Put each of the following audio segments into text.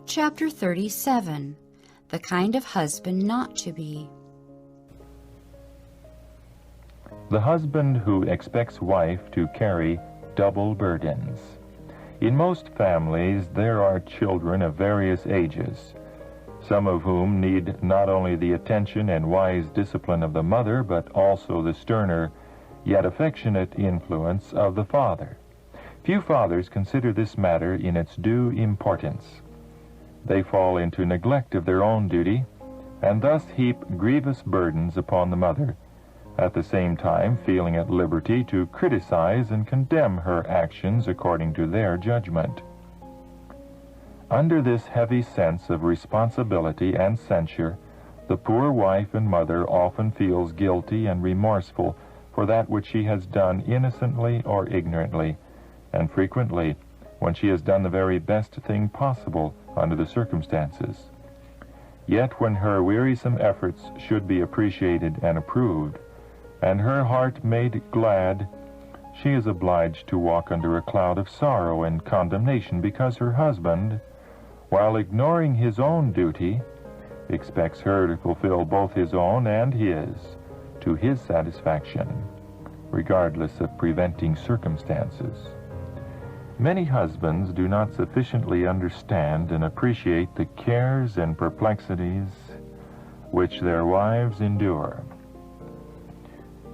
Chapter 37. The Kind of Husband Not to Be. The husband who expects wife to carry double burdens. In most families, there are children of various ages, some of whom need not only the attention and wise discipline of the mother, but also the sterner, yet affectionate influence of the father. Few fathers consider this matter in its due importance. They fall into neglect of their own duty, and thus heap grievous burdens upon the mother, at the same time feeling at liberty to criticize and condemn her actions according to their judgment. Under this heavy sense of responsibility and censure, the poor wife and mother often feels guilty and remorseful for that which she has done innocently or ignorantly, and frequently when she has done the very best thing possible under the circumstances. Yet when her wearisome efforts should be appreciated and approved, and her heart made glad, she is obliged to walk under a cloud of sorrow and condemnation because her husband, while ignoring his own duty, expects her to fulfill both his own and his to his satisfaction, regardless of preventing circumstances. Many husbands do not sufficiently understand and appreciate the cares and perplexities which their wives endure.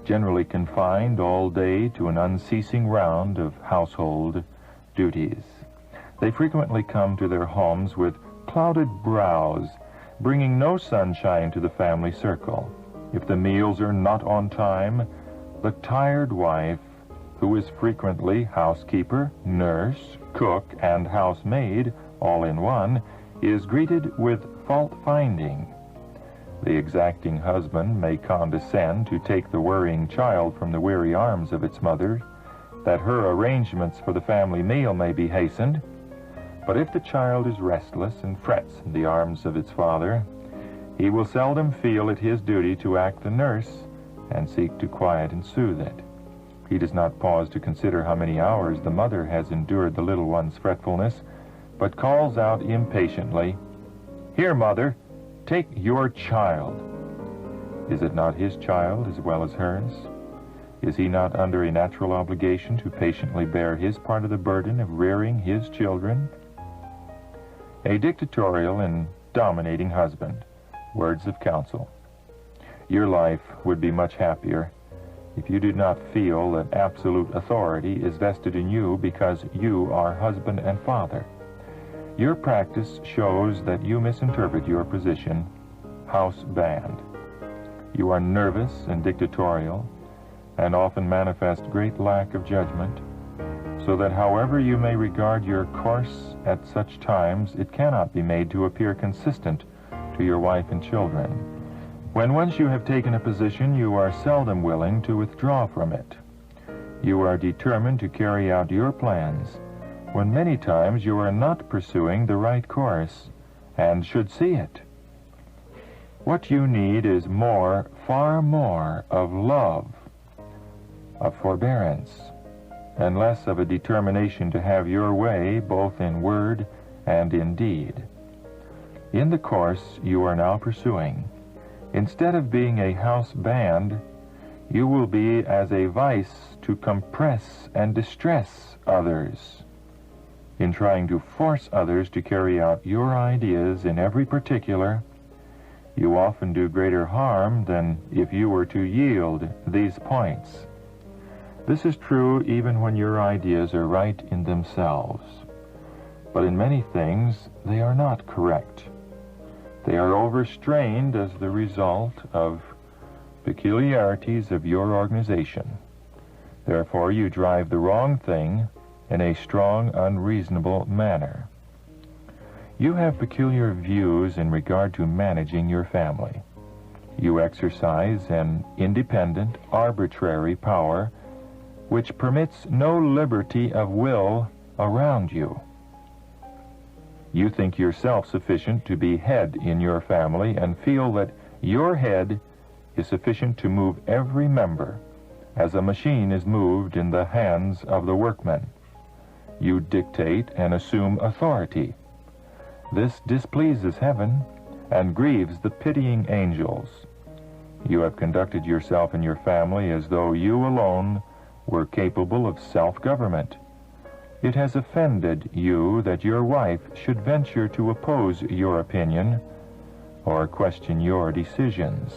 Generally confined all day to an unceasing round of household duties, they frequently come to their homes with clouded brows, bringing no sunshine to the family circle. If the meals are not on time, the tired wife, who is frequently housekeeper, nurse, cook, and housemaid all in one, is greeted with fault-finding. The exacting husband may condescend to take the worrying child from the weary arms of its mother, that her arrangements for the family meal may be hastened. But if the child is restless and frets in the arms of its father, he will seldom feel it his duty to act the nurse and seek to quiet and soothe it. He does not pause to consider how many hours the mother has endured the little one's fretfulness, but calls out impatiently, "Here, mother, take your child." Is it not his child as well as hers? Is he not under a natural obligation to patiently bear his part of the burden of rearing his children? A dictatorial and dominating husband. Words of counsel. Your life would be much happier if you did not feel that absolute authority is vested in you because you are husband and father. Your practice shows that you misinterpret your position, house band. You are nervous and dictatorial, and often manifest great lack of judgment, so that however you may regard your course at such times, it cannot be made to appear consistent to your wife and children. When once you have taken a position, you are seldom willing to withdraw from it. You are determined to carry out your plans, when many times you are not pursuing the right course, and should see it. What you need is more, far more, of love, of forbearance, and less of a determination to have your way both in word and in deed. In the course you are now pursuing, instead of being a house band, you will be as a vice to compress and distress others. In trying to force others to carry out your ideas in every particular, you often do greater harm than if you were to yield these points. This is true even when your ideas are right in themselves. But in many things, they are not correct. They are overstrained as the result of peculiarities of your organization. Therefore, you drive the wrong thing in a strong, unreasonable manner. You have peculiar views in regard to managing your family. You exercise an independent, arbitrary power which permits no liberty of will around you. You think yourself sufficient to be head in your family and feel that your head is sufficient to move every member as a machine is moved in the hands of the workman. You dictate and assume authority. This displeases heaven and grieves the pitying angels. You have conducted yourself and your family as though you alone were capable of self-government. It has offended you that your wife should venture to oppose your opinion or question your decisions.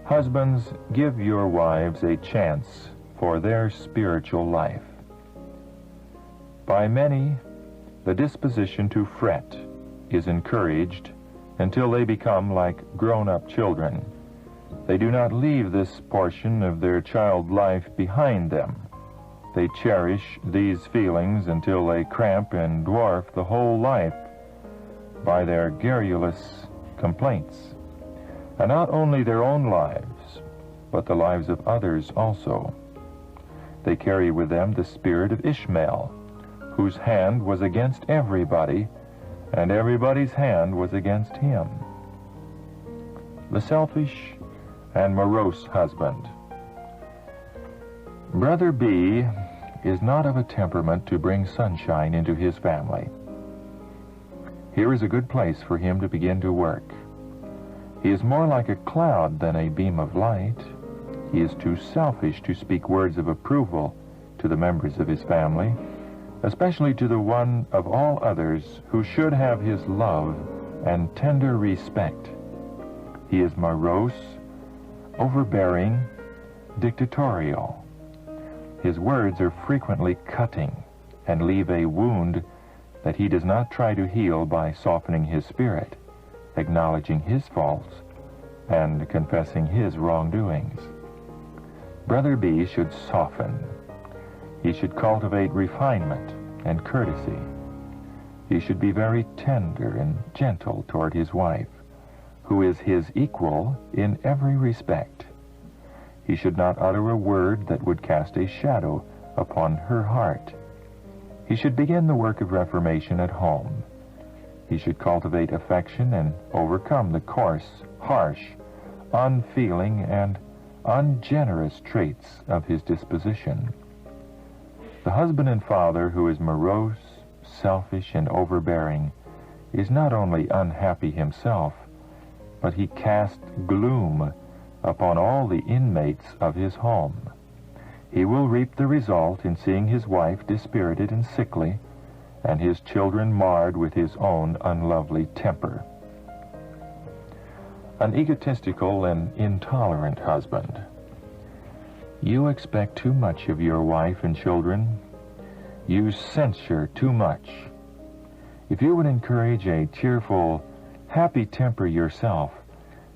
Husbands, give your wives a chance for their spiritual life. By many, the disposition to fret is encouraged until they become like grown-up children. They do not leave this portion of their child life behind them. They cherish these feelings until they cramp and dwarf the whole life by their garrulous complaints, and not only their own lives, but the lives of others also. They carry with them the spirit of Ishmael, whose hand was against everybody, and everybody's hand was against him. The selfish and morose husband. Brother B is not of a temperament to bring sunshine into his family. Here is a good place for him to begin to work. He is more like a cloud than a beam of light. He is too selfish to speak words of approval to the members of his family, especially to the one of all others who should have his love and tender respect. He is morose, overbearing, dictatorial. His words are frequently cutting and leave a wound that he does not try to heal by softening his spirit, acknowledging his faults, and confessing his wrongdoings. Brother B should soften. He should cultivate refinement and courtesy. He should be very tender and gentle toward his wife, who is his equal in every respect. He should not utter a word that would cast a shadow upon her heart. He should begin the work of reformation at home. He should cultivate affection and overcome the coarse, harsh, unfeeling, and ungenerous traits of his disposition. The husband and father who is morose, selfish, and overbearing is not only unhappy himself, but he casts gloom upon all the inmates of his home. He will reap the result in seeing his wife dispirited and sickly, and his children marred with his own unlovely temper. An egotistical and intolerant husband. You expect too much of your wife and children. You censure too much. If you would encourage a cheerful, happy temper yourself,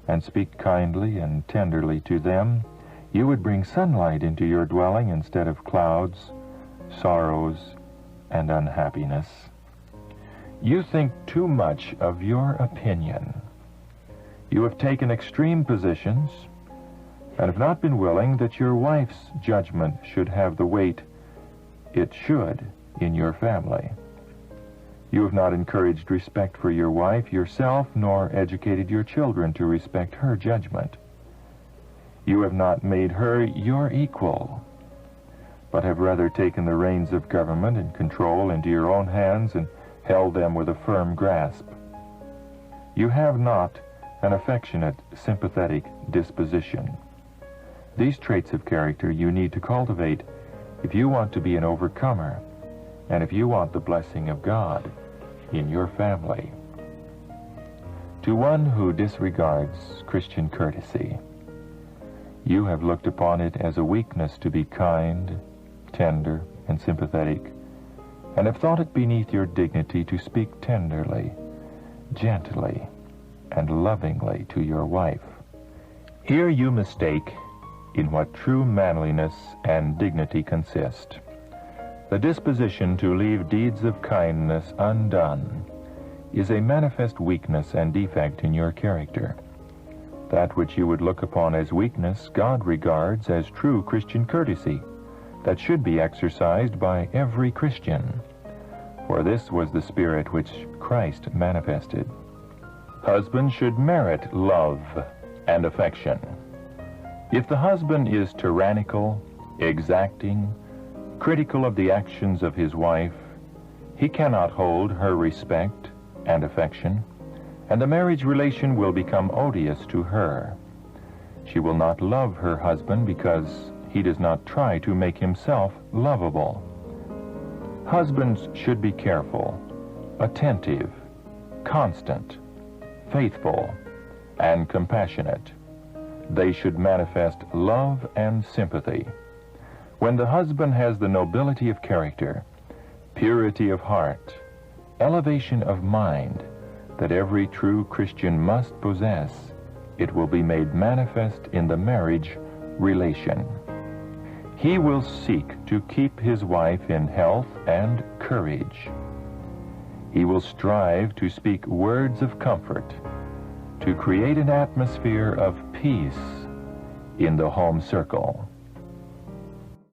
and speak kindly and tenderly to them, you would bring sunlight into your dwelling instead of clouds, sorrows, and unhappiness. You think too much of your opinion. You have taken extreme positions and have not been willing that your wife's judgment should have the weight it should in your family. You have not encouraged respect for your wife yourself, nor educated your children to respect her judgment. You have not made her your equal, but have rather taken the reins of government and control into your own hands and held them with a firm grasp. You have not an affectionate, sympathetic disposition. These traits of character you need to cultivate if you want to be an overcomer, and if you want the blessing of God in your family. To one who disregards Christian courtesy, you have looked upon it as a weakness to be kind, tender, and sympathetic, and have thought it beneath your dignity to speak tenderly, gently, and lovingly to your wife. Here you mistake in what true manliness and dignity consist. The disposition to leave deeds of kindness undone is a manifest weakness and defect in your character. That which you would look upon as weakness, God regards as true Christian courtesy that should be exercised by every Christian, for this was the spirit which Christ manifested. Husbands should merit love and affection. If the husband is tyrannical, exacting, critical of the actions of his wife, He cannot hold her respect and affection, and the marriage relation will become odious to her. She will not love her husband because he does not try to make himself lovable. Husbands should be careful, attentive, constant, faithful, and compassionate. They should manifest love and sympathy. When the husband has the nobility of character, purity of heart, elevation of mind that every true Christian must possess, it will be made manifest in the marriage relation. He will seek to keep his wife in health and courage. He will strive to speak words of comfort, to create an atmosphere of peace in the home circle.